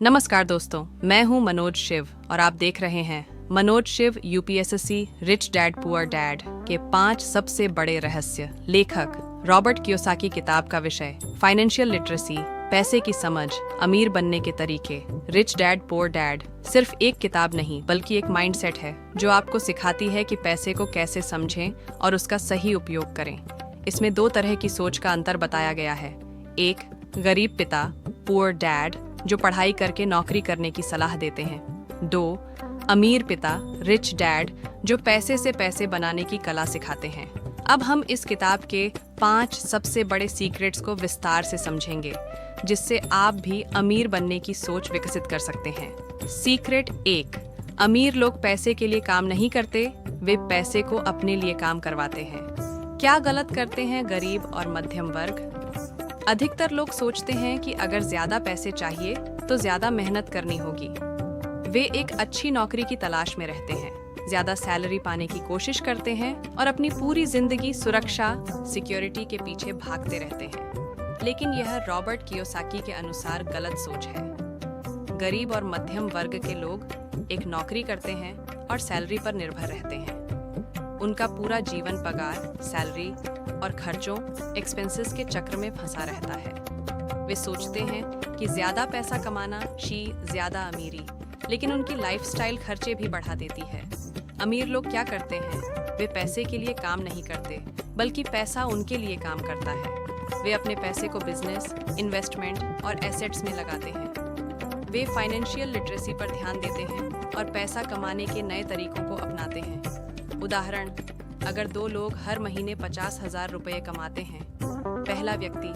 नमस्कार दोस्तों, मैं हूं मनोज शिव और आप देख रहे हैं Manoj Shiv UPSSC rich dad poor dad के 5 सबसे बड़े रहस्य। लेखक रॉबर्ट कियोसाकी। किताब का विषय फाइनेंशियल लिटरेसी, पैसे की समझ, अमीर बनने के तरीके। रिच डैड पुअर डैड सिर्फ एक किताब नहीं बल्कि एक माइंडसेट है जो आपको सिखाती है कि पैसे को कैसे समझें और उसका सही उपयोग करें। इसमें 2 तरह की सोच का अंतर बताया गया है। एक, गरीब पिता पुअर डैड जो पढ़ाई करके नौकरी करने की सलाह देते हैं। 2, अमीर पिता रिच डैड जो पैसे से पैसे बनाने की कला सिखाते हैं। अब हम इस किताब के 5 सबसे बड़े सीक्रेट्स को विस्तार से समझेंगे जिससे आप भी अमीर बनने की सोच विकसित कर सकते हैं। सीक्रेट 1, अमीर लोग पैसे के लिए काम नहीं करते, वे पैसे को अपने लिए काम करवाते हैं। क्या गलत करते हैं गरीब और मध्यम वर्ग? अधिकतर लोग सोचते हैं कि अगर ज्यादा पैसे चाहिए तो ज्यादा मेहनत करनी होगी। वे एक अच्छी नौकरी की तलाश में रहते हैं, ज्यादा सैलरी पाने की कोशिश करते हैं और अपनी पूरी जिंदगी सुरक्षा सिक्योरिटी के पीछे भागते रहते हैं। लेकिन यह रॉबर्ट कियोसाकी के अनुसार गलत सोच है। गरीब और मध्यम वर्ग के लोग एक नौकरी करते हैं और सैलरी पर निर्भर रहते हैं। उनका पूरा जीवन पगार, सैलरी और खर्चों एक्सपेंसेस के चक्र में फंसा रहता है। वे सोचते हैं कि ज्यादा पैसा कमाना ज्यादा अमीरी, लेकिन उनकी लाइफस्टाइल खर्चे भी बढ़ा देती है। अमीर लोग क्या करते हैं? वे पैसे के लिए काम नहीं करते बल्कि पैसा उनके लिए काम करता है। वे अपने पैसे को बिजनेस, इन्वेस्टमेंट और एसेट्स में लगाते हैं। वे फाइनेंशियल लिटरेसी पर ध्यान देते हैं और पैसा कमाने के नए तरीकों को अपनाते हैं। उदाहरण, अगर 2 लोग हर महीने 50,000 रुपये कमाते हैं, पहला व्यक्ति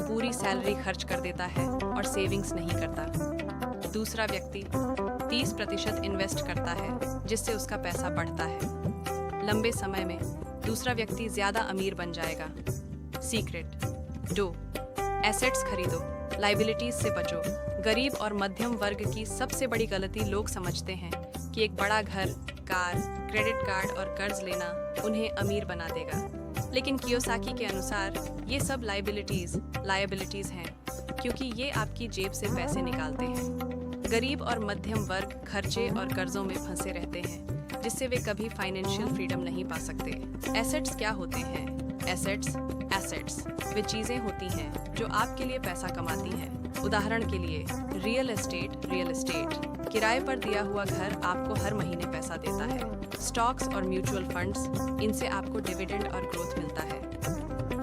पूरी सैलरी खर्च कर देता है और सेविंग्स नहीं करता। दूसरा व्यक्ति 30% इन्वेस्ट करता है जिससे उसका पैसा बढ़ता है। लंबे समय में दूसरा व्यक्ति ज्यादा अमीर बन जाएगा। सीक्रेट 2, एसेट्स खरीदो, लायबिलिटीज से बचो। गरीब और मध्यम वर्ग की सबसे बड़ी गलती लोग समझते हैं कि एक बड़ा घर, कार, क्रेडिट कार्ड और कर्ज लेना उन्हें अमीर बना देगा। लेकिन कियोसाकी के अनुसार ये सब लायबिलिटीज हैं क्योंकि ये आपकी जेब से पैसे निकालते हैं। गरीब और मध्यम वर्ग खर्चे और कर्जों में फंसे रहते हैं जिससे वे कभी फाइनेंशियल फ्रीडम नहीं पा सकते। एसेट्स क्या होते हैं? एसेट्स वे चीजें होती हैं जो आपके लिए पैसा कमाती हैं। उदाहरण के लिए रियल एस्टेट किराए पर दिया हुआ घर आपको हर महीने पैसा देता है। स्टॉक्स और म्यूचुअल फंड्स, इनसे आपको डिविडेंड और ग्रोथ मिलता है।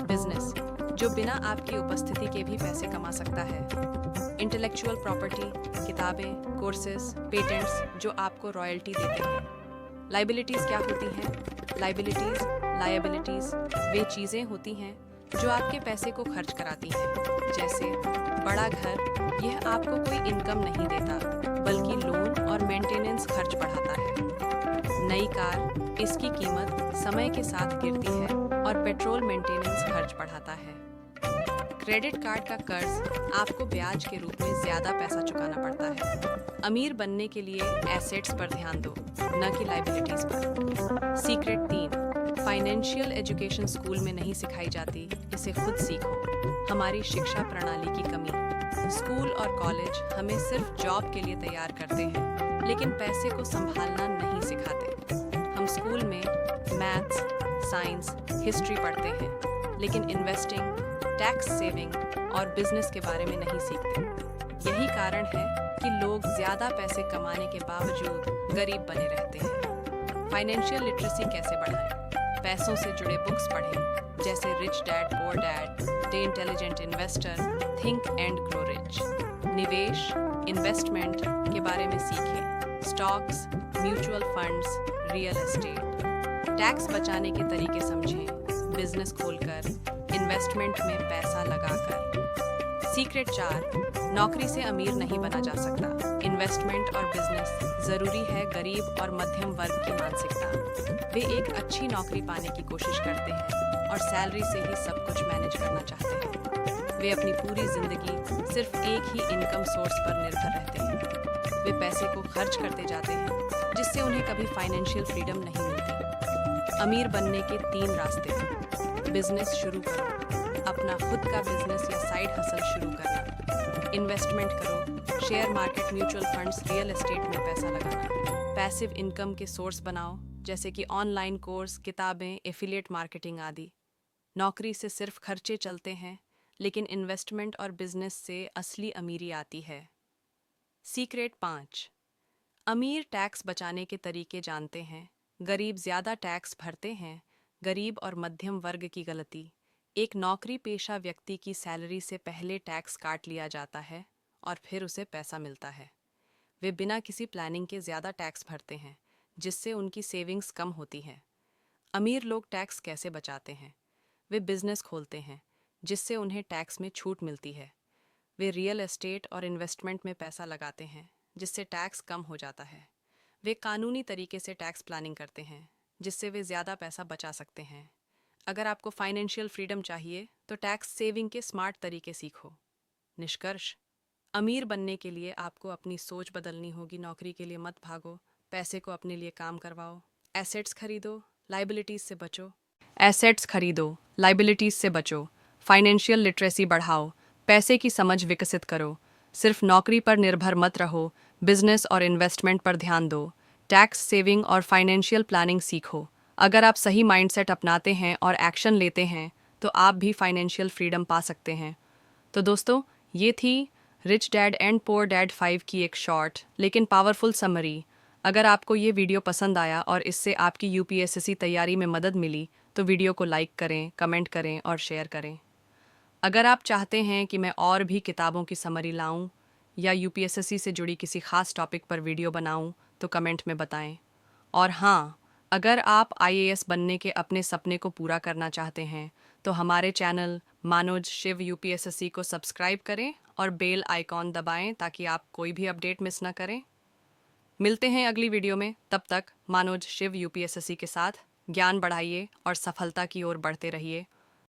बिजनेस जो बिना आपकी उपस्थिति के भी पैसे कमा सकता है। इंटेलेक्चुअल प्रॉपर्टी, किताबें, कोर्सेज, पेटेंट्स जो आपको रॉयल्टी देते हैं। लायबिलिटीज क्या होती हैं? लायबिलिटीज वे चीजें होती हैं जो आपके पैसे को खर्च कराती हैं। जैसे बड़ा घर, यह आपको कोई इनकम नहीं देता बल्कि लोन और मेंटेनेंस खर्च बढ़ाता है। नई कार, इसकी कीमत समय के साथ गिरती है और पेट्रोल मेंटेनेंस खर्च बढ़ाता है। क्रेडिट कार्ड का कर्ज आपको ब्याज के रूप में ज्यादा पैसा चुकाना पड़ता है। अमीर बनने के लिए एसेट्स पर ध्यान दो, न कि लायबिलिटीज पर। सीक्रेट 3, फाइनेंशियल एजुकेशन स्कूल में नहीं सिखाई जाती, इसे खुद सीखो। हमारी शिक्षा प्रणाली की कमी। स्कूल और कॉलेज हमें सिर्फ जॉब के लिए तैयार करते हैं लेकिन पैसे को संभालना नहीं सिखाते। हम स्कूल में मैथ्स, साइंस, हिस्ट्री पढ़ते हैं लेकिन इन्वेस्टिंग, टैक्स सेविंग और बिजनेस के बारे में नहीं सीखते। यही कारण है कि लोग ज्यादा पैसे कमाने के बावजूद गरीब बने रहते हैं। फाइनेंशियल लिटरेसी कैसे बढ़ाएं? पैसों से जुड़े बुक्स पढ़ें जैसे rich dad poor dad, the intelligent investor, think and grow rich. निवेश, इन्वेस्टमेंट के बारे में सीखें, stocks, mutual funds, real estate. Tax बचाने के तरीके समझें, बिजनेस खोलकर, इन्वेस्टमेंट में पैसा लगाकर। सीक्रेट 4, नौकरी से अमीर नहीं बना जा सकता। इन्वेस्टमेंट और बिजनेस जरूरी है गरीब और मध्यम वर्ग की मानसिकता। वे एक अच्छी नौकरी पाने की कोशिश करते हैं और सैलरी से ही सब कुछ मैनेज करना चाहते हैं। वे अपनी पूरी जिंदगी सिर्फ एक ही इनकम सोर्स पर निर्भर रहते हैं। वे पैसे को खर्च करते जाते हैं जिससे उन्हें कभी फाइनेंशियल फ्रीडम नहीं मिलती। अमीर बनने के 3 रास्ते। बिजनेस शुरू करो, अपना खुद का बिजनेस या साइड हसल शुरू करना। इन्वेस्टमेंट करो, share market, mutual funds, real estate में पैसा लगाना। पैसिव इनकम के सोर्स बनाओ, जैसे कि ऑनलाइन कोर्स, किताबें, एफिलिएट मार्केटिंग आदि। नौकरी से सिर्फ खर्चे चलते हैं, लेकिन इन्वेस्टमेंट और बिजनेस से असली अमीरी आती है। सीक्रेट 5। अमीर टैक्स बचाने के तरीके जानते हैं, गरीब ज़्यादा टैक्स भरते हैं। गरीब और मध्यम वर्ग की गलती। एक नौकरी पेशा व्यक्ति की सैलरी से पहले टैक्स काट लिया जाता है और फिर उसे पैसा मिलता है। वे बिना किसी प्लानिंग के ज़्यादा टैक्स भरते हैं, जिससे उनकी सेविंग्स कम होती है। अमीर लोग टैक्स कैसे बचाते हैं? वे बिजनेस खोलते हैं, जिससे उन्हें टैक्स में छूट मिलती है। वे रियल एस्टेट और इन्वेस्टमेंट में पैसा लगाते हैं, जिससे टैक्स कम हो जाता है। वे कानूनी तरीके से टैक्स प्लानिंग करते हैं, जिससे वे ज़्यादा पैसा बचा सकते हैं। अगर आपको फाइनेंशियल फ्रीडम चाहिए, तो टैक्स सेविंग के स्मार्ट तरीके सीखो। निष्कर्ष: अमीर बनने के लिए आपको अपनी सोच बदलनी होगी। नौकरी के लिए मत भागो, पैसे को अपने लिए काम करवाओ। एसेट्स खरीदो, लाइबिलिटीज से बचो। एसेट्स खरीदो, लाइबिलिटीज से बचो। फाइनेंशियल लिटरेसी बढ़ाओ, पैसे की समझ विकसित करो। सिर्फ नौकरी पर निर्भर मत रहो, बिजनेस और इन्वेस्टमेंट पर ध्यान दो। टैक्स सेविंग और फाइनेंशियल प्लानिंग सीखो। अगर आप सही माइंडसेट अपनाते हैं और एक्शन लेते हैं, तो आप भी फाइनेंशियल फ्रीडम पा सकते हैं। तो दोस्तों, ये थी rich dad and poor dad 5 की एक शॉर्ट लेकिन पावरफुल समरी। अगर आपको ये वीडियो पसंद आया और इससे आपकी यूपीएसएससी तैयारी में मदद मिली, तो वीडियो को लाइक करें, कमेंट करें और शेयर करें। अगर आप चाहते हैं कि मैं और भी किताबों की समरी लाऊं या यूपीएसएससी से जुड़ी किसी खास टॉपिक पर वीडियो बनाऊं, तो कमेंट में बताएं। और हाँ, अगर आप आईएएस बनने के अपने सपने को पूरा करना चाहते हैं, तो हमारे चैनल मनोज शिव यूपीएसएससी को सब्सक्राइब करें और बेल आइकॉन दबाएं, ताकि आप कोई भी अपडेट मिस ना करें। मिलते हैं अगली वीडियो में। तब तक मनोज शिव यूपीएसएससी के साथ ज्ञान बढ़ाइए और सफलता की ओर बढ़ते रहिए।